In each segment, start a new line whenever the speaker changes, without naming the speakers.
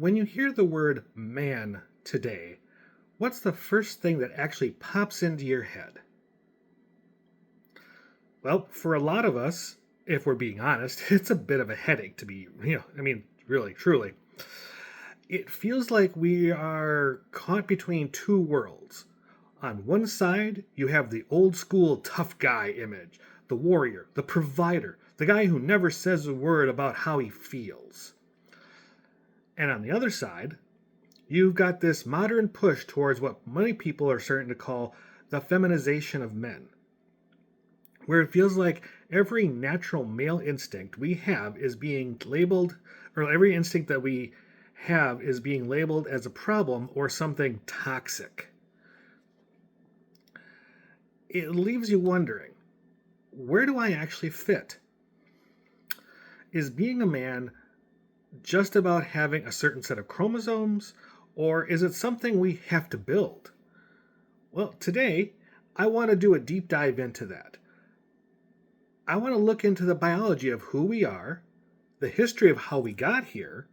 When you hear the word man today, what's the first thing that actually pops into your head? Well, for a lot of us, if we're being honest, it's a bit of a headache to be, really, truly. It feels like we are caught between two worlds. On one side, you have the old school tough guy image, the warrior, the provider, the guy who never says a word about how he feels. And on the other side, you've got this modern push towards what many people are starting to call the feminization of men, where it feels like every natural male instinct we have is being labeled, or every instinct that we have is being labeled as a problem or something toxic. It leaves you wondering, where do I actually fit? Is being a man just about having a certain set of chromosomes, or is it something we have to build? Well, today, I want to do a deep dive into that. I want to look into the biology of who we are, the history of how we got here,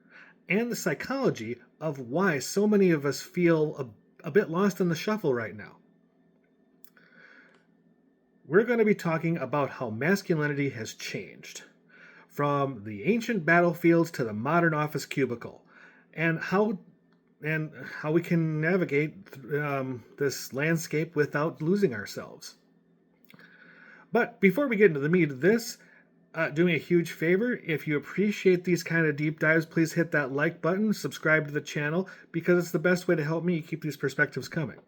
and the psychology of why so many of us feel a bit lost in the shuffle right now. We're going to be talking about how masculinity has changed, from the ancient battlefields to the modern office cubicle, and how we can navigate this landscape without losing ourselves. But before we get into the meat of this, do me a huge favor. If you appreciate these kind of deep dives, please hit that like button, subscribe to the channel, because it's the best way to help me keep these perspectives coming.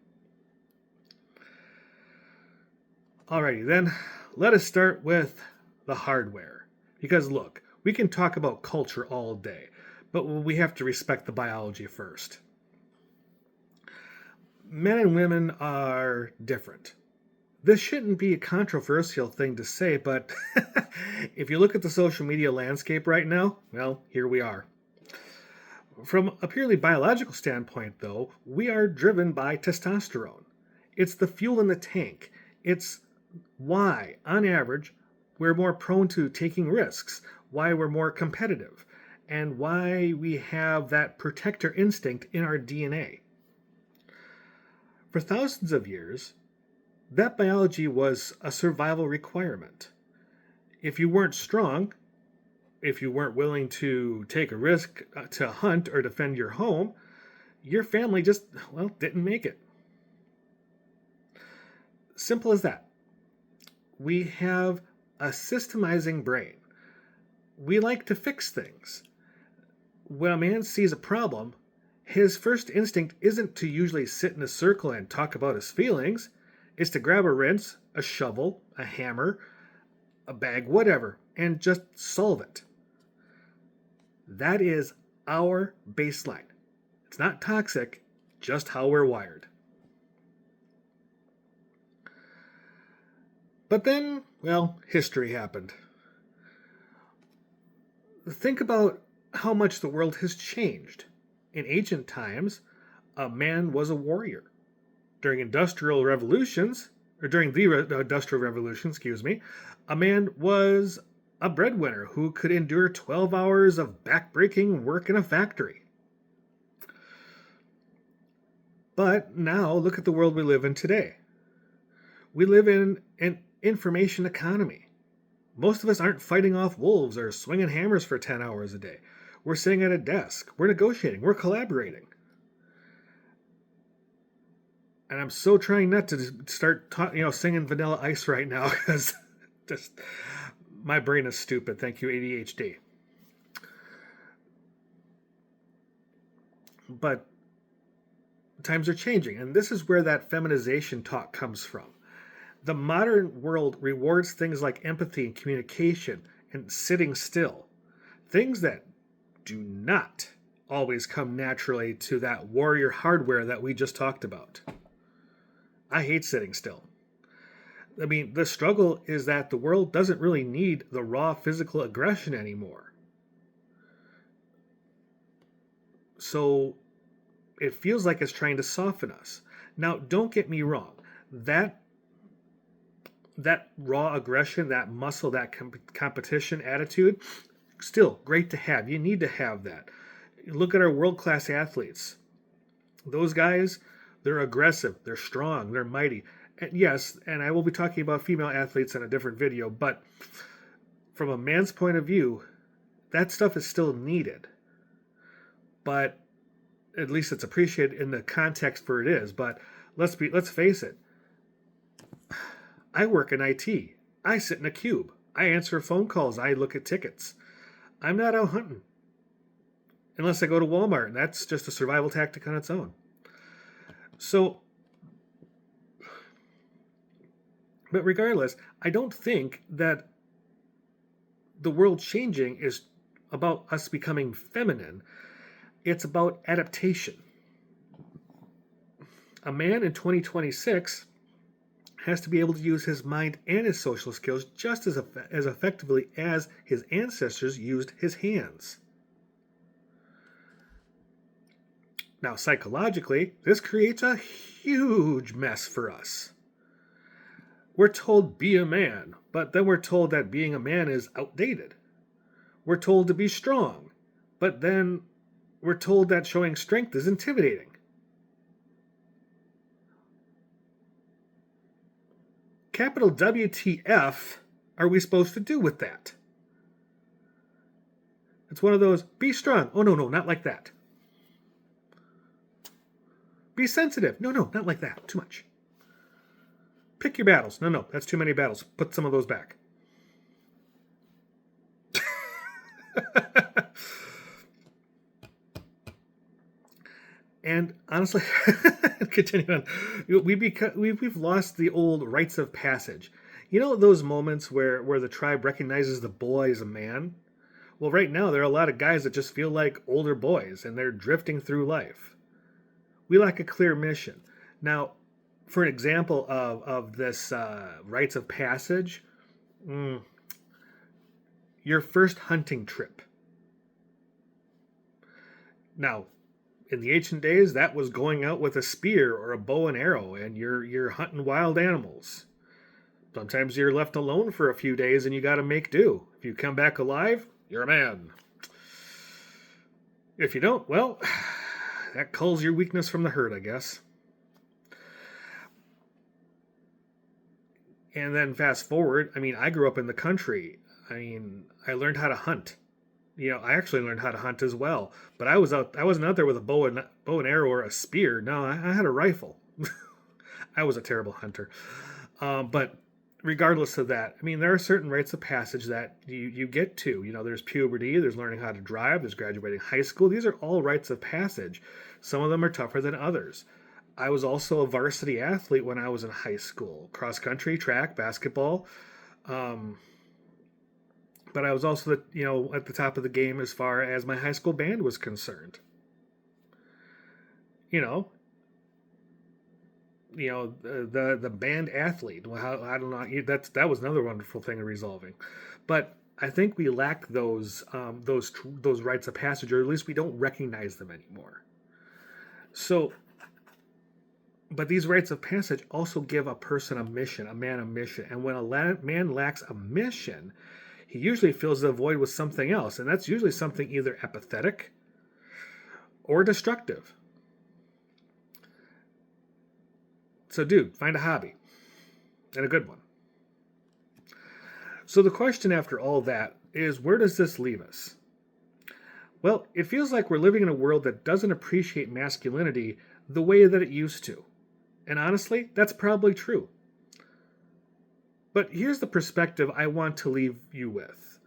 Alrighty then, let us start with the hardware. Because look, we can talk about culture all day, but we have to respect the biology first. Men and women are different. This shouldn't be a controversial thing to say, but if you look at the social media landscape right now, well, here we are. From a purely biological standpoint, though, we are driven by testosterone. It's the fuel in the tank. It's why, on average, we're more prone to taking risks, why we're more competitive, and why we have that protector instinct in our DNA. For thousands of years, that biology was a survival requirement. If you weren't strong, if you weren't willing to take a risk to hunt or defend your home, your family just, didn't make it. Simple as that. We have a systemizing brain. We like to fix things. When a man sees a problem, his first instinct isn't to usually sit in a circle and talk about his feelings. It's to grab a wrench, a shovel, a hammer, a bag, whatever, and just solve it. That is our baseline. It's not toxic, just how we're wired. But then, history happened. Think about how much the world has changed. In ancient times, a man was a warrior. During the Industrial Revolution, a man was a breadwinner who could endure 12 hours of backbreaking work in a factory. But now, look at the world we live in today. We live in an information economy. Most of us aren't fighting off wolves or swinging hammers for 10 hours a day. We're sitting at a desk. We're negotiating. We're collaborating. And I'm so trying not to start singing Vanilla Ice right now because just my brain is stupid. Thank you, ADHD. But times are changing, and this is where that feminization talk comes from. The modern world rewards things like empathy and communication and sitting still. Things that do not always come naturally to that warrior hardware that we just talked about. I hate sitting still. The struggle is that the world doesn't really need the raw physical aggression anymore. So it feels like it's trying to soften us. Now, don't get me wrong. That raw aggression, that muscle, that competition attitude, still great to have. You need to have that. Look at our world-class athletes. Those guys, they're aggressive, they're strong, they're mighty. And yes, and I will be talking about female athletes in a different video, but from a man's point of view, that stuff is still needed. But at least it's appreciated in the context where it is. But let's face it. I work in IT. I sit in a cube. I answer phone calls. I look at tickets. I'm not out hunting. Unless I go to Walmart, and that's just a survival tactic on its own. So, but regardless, I don't think that the world changing is about us becoming feminine. It's about adaptation. A man in 2026 has to be able to use his mind and his social skills just as effectively as his ancestors used his hands. Now, psychologically, this creates a huge mess for us. We're told, be a man, but then we're told that being a man is outdated. We're told to be strong, but then we're told that showing strength is intimidating. Capital WTF are we supposed to do with that? It's one of those, be strong. Oh, no, not like that. Be sensitive. No, not like that. Too much. Pick your battles. No, that's too many battles. Put some of those back. And honestly, continuing on, we've lost the old rites of passage. You know those moments where the tribe recognizes the boy as a man? Well, right now there are a lot of guys that just feel like older boys, and they're drifting through life. We lack a clear mission. Now, for an example of this rites of passage, your first hunting trip. Now, in the ancient days, that was going out with a spear or a bow and arrow, and you're hunting wild animals. Sometimes you're left alone for a few days and you got to make do. If you come back alive, you're a man. If you don't, well, that culls your weakness from the herd, I guess. And then fast forward, I grew up in the country. I learned how to hunt. I actually learned how to hunt as well. But I wasn't out there with a bow and arrow or a spear. No, I had a rifle. I was a terrible hunter. But regardless of that, there are certain rites of passage that you get to. There's puberty, there's learning how to drive, there's graduating high school. These are all rites of passage. Some of them are tougher than others. I was also a varsity athlete when I was in high school. Cross country, track, basketball. But I was also at the top of the game as far as my high school band was concerned. The band athlete. Well, I don't know. That was another wonderful thing of resolving. But I think we lack those rites of passage, or at least we don't recognize them anymore. So, but these rites of passage also give a person a mission, a man a mission. And when a man lacks a mission, he usually fills the void with something else. And that's usually something either apathetic or destructive. So, dude, find a hobby. And a good one. So the question after all that is, where does this leave us? Well, it feels like we're living in a world that doesn't appreciate masculinity the way that it used to. And honestly, that's probably true. But here's the perspective I want to leave you with.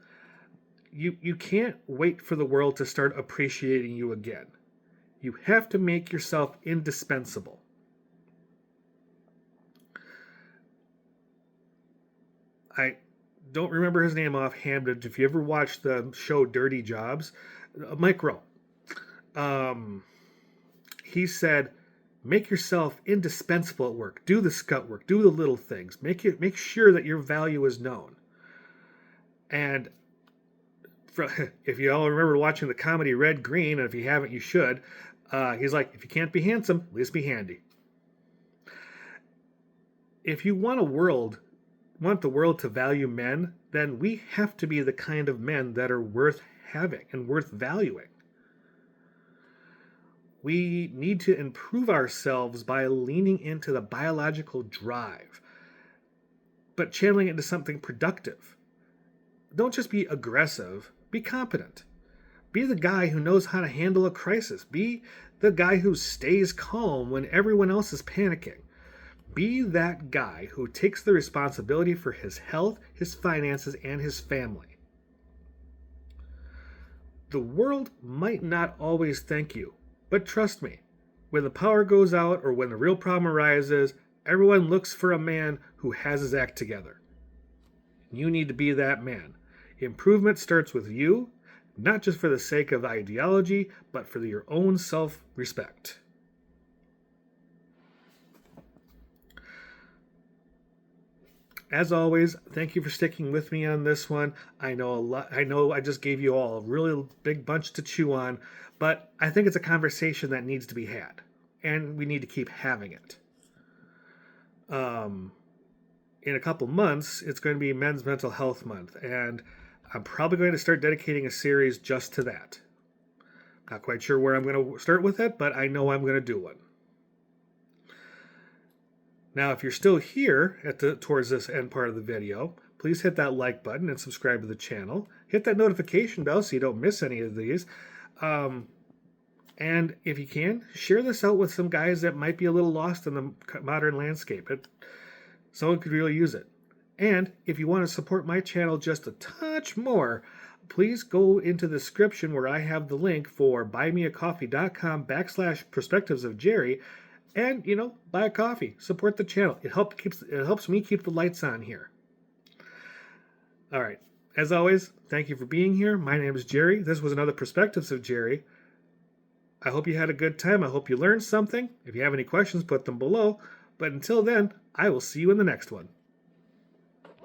You can't wait for the world to start appreciating you again. You have to make yourself indispensable. I don't remember his name offhand, but if you ever watched the show Dirty Jobs, Mike Rowe, he said, make yourself indispensable at work. Do the scut work. Do the little things. Make sure that your value is known. And if you all remember watching the comedy Red Green, and if you haven't, you should, he's like, if you can't be handsome, at least be handy. If you want the world to value men, then we have to be the kind of men that are worth having and worth valuing. We need to improve ourselves by leaning into the biological drive, but channeling it into something productive. Don't just be aggressive, be competent. Be the guy who knows how to handle a crisis. Be the guy who stays calm when everyone else is panicking. Be that guy who takes the responsibility for his health, his finances, and his family. The world might not always thank you, but trust me, when the power goes out or when the real problem arises, everyone looks for a man who has his act together. You need to be that man. Improvement starts with you, not just for the sake of ideology, but for your own self-respect. As always, thank you for sticking with me on this one. I know I just gave you all a really big bunch to chew on, but I think it's a conversation that needs to be had, and we need to keep having it. In a couple months, it's going to be Men's Mental Health Month, and I'm probably going to start dedicating a series just to that. Not quite sure where I'm going to start with it, but I know I'm going to do one. Now, if you're still here towards this end part of the video, please hit that like button and subscribe to the channel. Hit that notification bell so you don't miss any of these. And if you can, share this out with some guys that might be a little lost in the modern landscape. Someone could really use it. And if you want to support my channel just a touch more, please go into the description where I have the link for buymeacoffee.com/perspectivesofjerry. And, buy a coffee. Support the channel. It helps me keep the lights on here. All right. As always, thank you for being here. My name is Jerry. This was another Perspectives of Jerry. I hope you had a good time. I hope you learned something. If you have any questions, put them below. But until then, I will see you in the next one.